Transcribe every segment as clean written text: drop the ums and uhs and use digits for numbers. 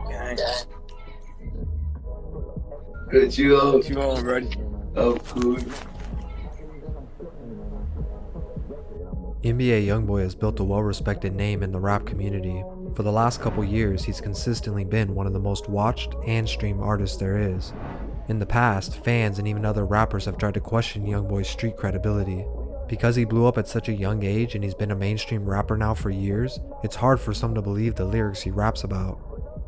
Gang. Good, you on? What you on, buddy? Oh, cool. NBA Youngboy has built a well-respected name in the rap community. For the last couple years, he's consistently been one of the most watched and streamed artists there is. In the past, fans and even other rappers have tried to question Youngboy's street credibility. Because he blew up at such a young age and he's been a mainstream rapper now for years, it's hard for some to believe the lyrics he raps about.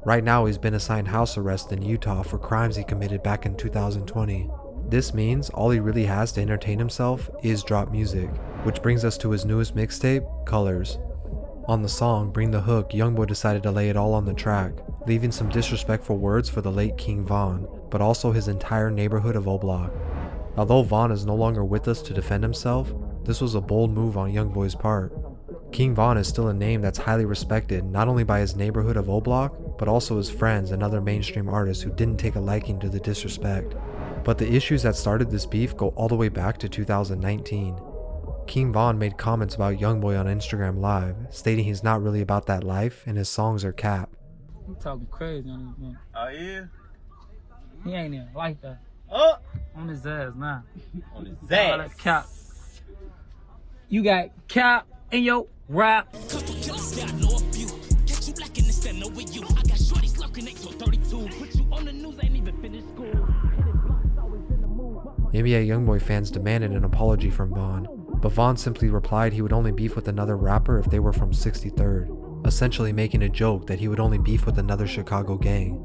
Right now, he's been assigned house arrest in Utah for crimes he committed back in 2020. This means all he really has to entertain himself is drop music, which brings us to his newest mixtape, Colors. On the song Bring the Hook, Youngboy decided to lay it all on the track, leaving some disrespectful words for the late King Von, but also his entire neighborhood of Oblock. Although Von is no longer with us to defend himself, this was a bold move on Youngboy's part. King Von is still a name that's highly respected not only by his neighborhood of Oblock, but also his friends and other mainstream artists who didn't take a liking to the disrespect. But the issues that started this beef go all the way back to 2019. King Von made comments about Youngboy on Instagram Live, stating he's not really about that life and his songs are cap. You talking crazy on this man. Oh, yeah? He ain't even like that. Oh! On his ass now. On his All that cap. You got cap in your rap. NBA Youngboy fans demanded an apology from Von, but Von simply replied he would only beef with another rapper if they were from 63rd, essentially making a joke that he would only beef with another Chicago gang.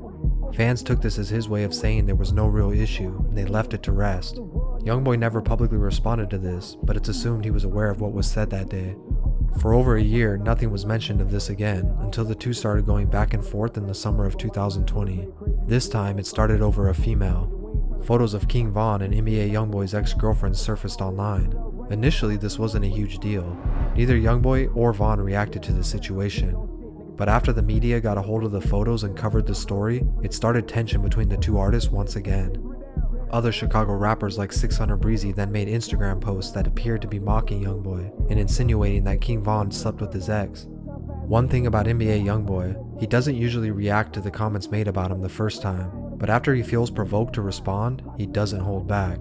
Fans took this as his way of saying there was no real issue, and they left it to rest. Youngboy never publicly responded to this, but it's assumed he was aware of what was said that day. For over a year, nothing was mentioned of this again, until the two started going back and forth in the summer of 2020. This time, it started over a female. Photos of King Von and NBA Youngboy's ex-girlfriend surfaced online. Initially, this wasn't a huge deal. Neither Youngboy or Von reacted to the situation. But after the media got a hold of the photos and covered the story, it started tension between the two artists once again. Other Chicago rappers like 600 Breezy then made Instagram posts that appeared to be mocking Youngboy and insinuating that King Von slept with his ex. One thing about NBA Youngboy, he doesn't usually react to the comments made about him the first time, but after he feels provoked to respond, he doesn't hold back.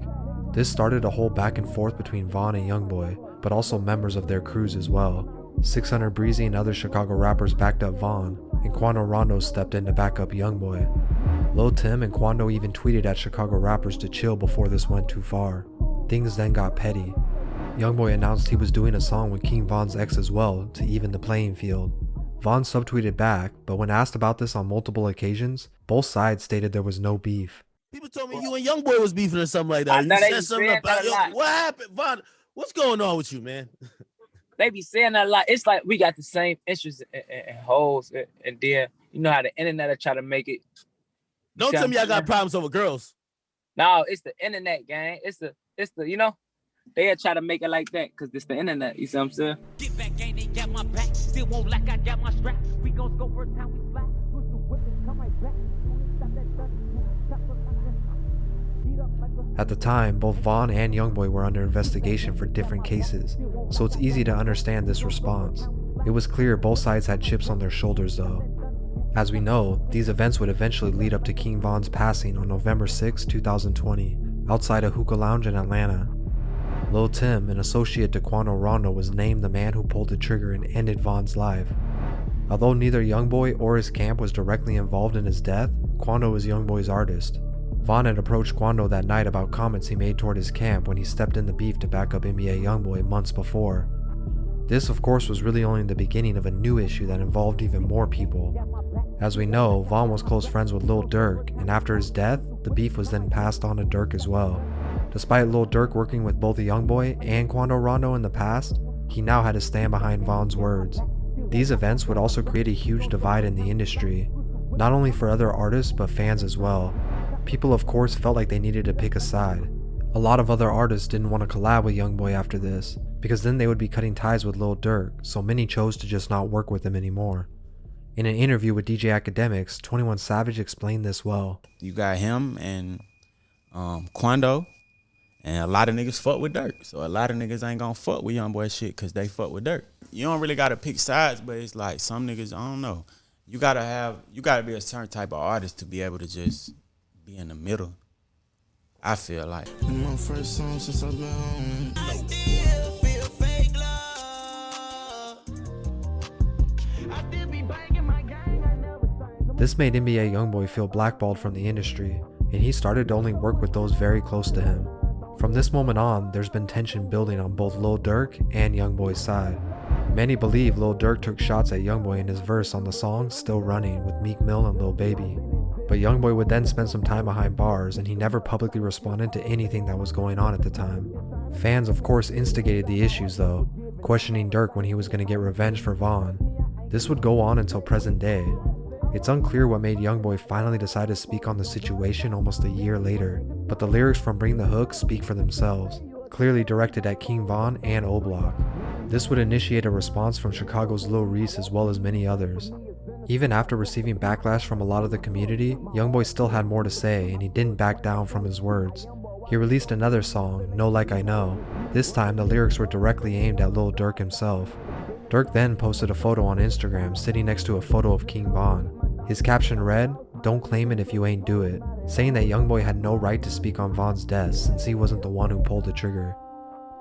This started a whole back and forth between Von and Youngboy, but also members of their crews as well. 600 Breezy and other Chicago rappers backed up Von, and Quando Rondo stepped in to back up Youngboy. Lil Tim and Quando even tweeted at Chicago rappers to chill before this went too far. Things then got petty. Youngboy announced he was doing a song with King Von's ex as well to even the playing field. Von subtweeted back, but when asked about this on multiple occasions, both sides stated there was no beef. People told me you and Youngboy was beefing or something like that. You said something about what happened, Von? What's going on with you, man? They be saying that a lot. It's like we got the same interests in hoes, and then you know how the internet will try to make it. Don't tell me I got problems over girls. No, it's the internet, gang. It's the you know, they'll try to make it like that because it's the internet. You see what I'm saying? Get back, gang, they got my back. Still won't like I got my strap. We gon' go first time we slap. Push the whip and come right back. At the time, both Von and Youngboy were under investigation for different cases, so it's easy to understand this response. It was clear both sides had chips on their shoulders though. As we know, these events would eventually lead up to King Von's passing on November 6, 2020, outside a hookah lounge in Atlanta. Lil Tim, an associate to Quando Rondo, was named the man who pulled the trigger and ended Von's life. Although neither Youngboy or his camp was directly involved in his death, Quando was Youngboy's artist. Von had approached Quando that night about comments he made toward his camp when he stepped in the beef to back up NBA Youngboy months before. This of course was really only the beginning of a new issue that involved even more people. As we know, Von was close friends with Lil Durk, and after his death, the beef was then passed on to Durk as well. Despite Lil Durk working with both the Youngboy and Quando Rondo in the past, he now had to stand behind Von's words. These events would also create a huge divide in the industry, not only for other artists but fans as well. People of course felt like they needed to pick a side. A lot of other artists didn't want to collab with Youngboy after this, because then they would be cutting ties with Lil Durk, so many chose to just not work with him anymore. In an interview with DJ Academics, 21 Savage explained this well. You got him and Quando, and a lot of niggas fuck with Durk, so a lot of niggas ain't gonna fuck with Youngboy shit because they fuck with Durk. You don't really gotta pick sides, but it's like some niggas, I don't know. you gotta be a certain type of artist to be able to just be in the middle. I feel like. My first song since I've been home. I still feel fake love. I still be banging my gang. I never tried. This made NBA Youngboy feel blackballed from the industry, and he started to only work with those very close to him. From this moment on, there's been tension building on both Lil Durk and Youngboy's side. Many believe Lil Durk took shots at Youngboy in his verse on the song Still Running with Meek Mill and Lil Baby. But Youngboy would then spend some time behind bars, and he never publicly responded to anything that was going on at the time. Fans of course instigated the issues though, questioning Durk when he was going to get revenge for Von. This would go on until present day. It's unclear what made Youngboy finally decide to speak on the situation almost a year later, but the lyrics from Bring the Hook speak for themselves, clearly directed at King Von and Oblock. This would initiate a response from Chicago's Lil Reese as well as many others. Even after receiving backlash from a lot of the community, Youngboy still had more to say and he didn't back down from his words. He released another song, Know Like I Know. This time the lyrics were directly aimed at Lil Durk himself. Durk then posted a photo on Instagram sitting next to a photo of King Von. His caption read, "Don't claim it if you ain't do it," saying that Youngboy had no right to speak on Von's death since he wasn't the one who pulled the trigger.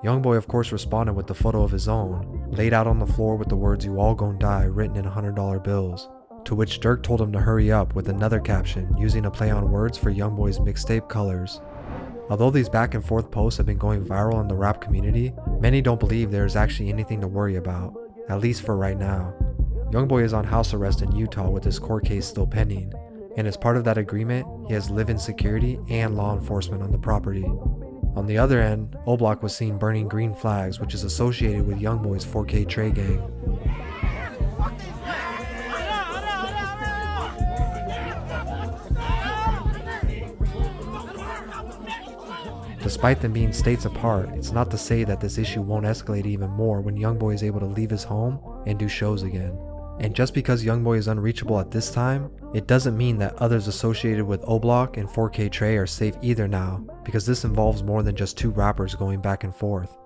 Youngboy of course responded with the photo of his own, laid out on the floor with the words "You all gon' die" written in $100 bills. To which Durk told him to hurry up with another caption using a play on words for Youngboy's mixtape Colors. Although these back and forth posts have been going viral in the rap community, many don't believe there is actually anything to worry about, at least for right now. Youngboy is on house arrest in Utah with his court case still pending, and as part of that agreement, he has live-in security and law enforcement on the property. On the other end, Oblock was seen burning green flags, which is associated with Youngboy's 4K Trey gang. Despite them being states apart, it's not to say that this issue won't escalate even more when Youngboy is able to leave his home and do shows again. And just because Youngboy is unreachable at this time, it doesn't mean that others associated with Oblock and 4K Trey are safe either now, because this involves more than just two rappers going back and forth.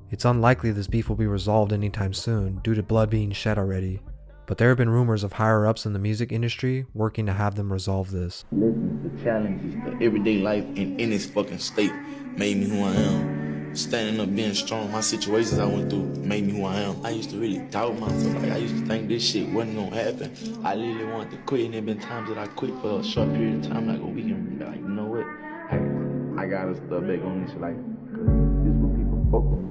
It's unlikely this beef will be resolved anytime soon due to blood being shed already, but there have been rumors of higher-ups in the music industry working to have them resolve this. Listen, the challenges, the everyday life in this fucking state made me who I am. Standing up, being strong, my situations I went through made me who I am. I used to really doubt myself. Like, I used to think this shit wasn't gonna happen. I literally wanted to quit, and there been times that I quit for a short period of time, like a week, and like, you know what? I gotta start back on this, like, 'cause this is what people fuck with me.